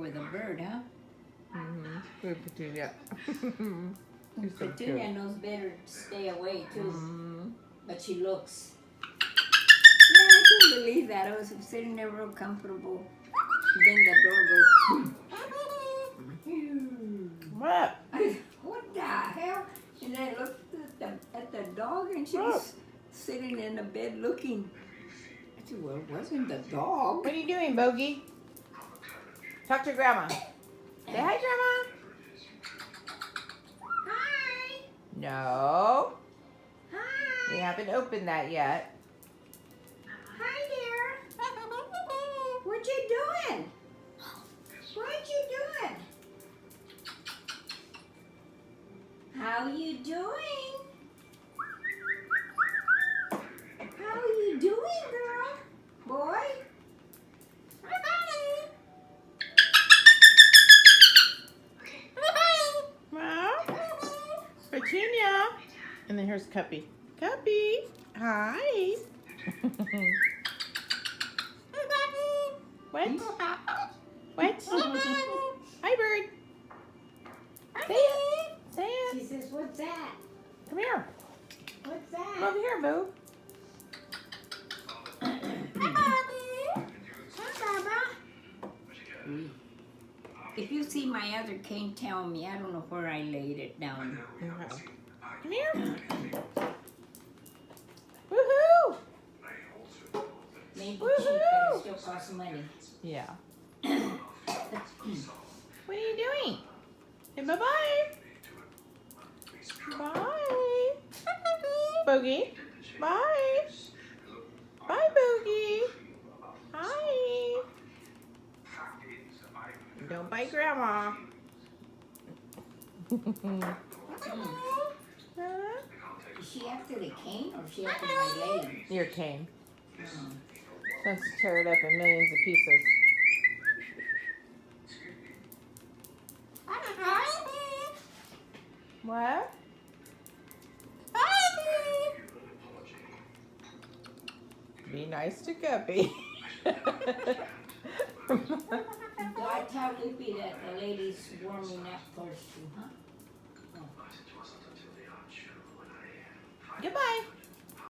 With a bird, huh? Good Petunia. Petunia knows better to stay away too. But she looks. Yeah, I couldn't believe that. I was sitting there real comfortable. Then the door goes. What? What the hell? And I looked at the dog, and she was sitting in the bed looking. I said, well, it wasn't the dog. What are you doing, Bogey? Talk to Grandma. Say hi, Grandma. Hi. No. Hi. We haven't opened that yet. Hi, dear. What you doing? What you doing? How you doing? How you doing, girl? Boy? Well, Petunia. And then here's Cuppy. Cuppy. Hi. What? What? Hi, bird. Say it. Say it. She says, what's that? Come here. What's Come that? over here, Boo. If you see my other cane, tell me. I don't know where I laid it down. Okay. Come here. Woohoo! Maybe cheap, but it still costs money. Yeah. What are you doing? Say bye-bye. Bye. Bogey. Bye. Bye, Bogey. Hi. Don't bite Grandma. Is she after the cane or is she after my leg? Your cane. Let's tear it up in millions of pieces. What? Be nice to Guppy. Do I tell Loopy that the lady's warming up first too, huh? Goodbye.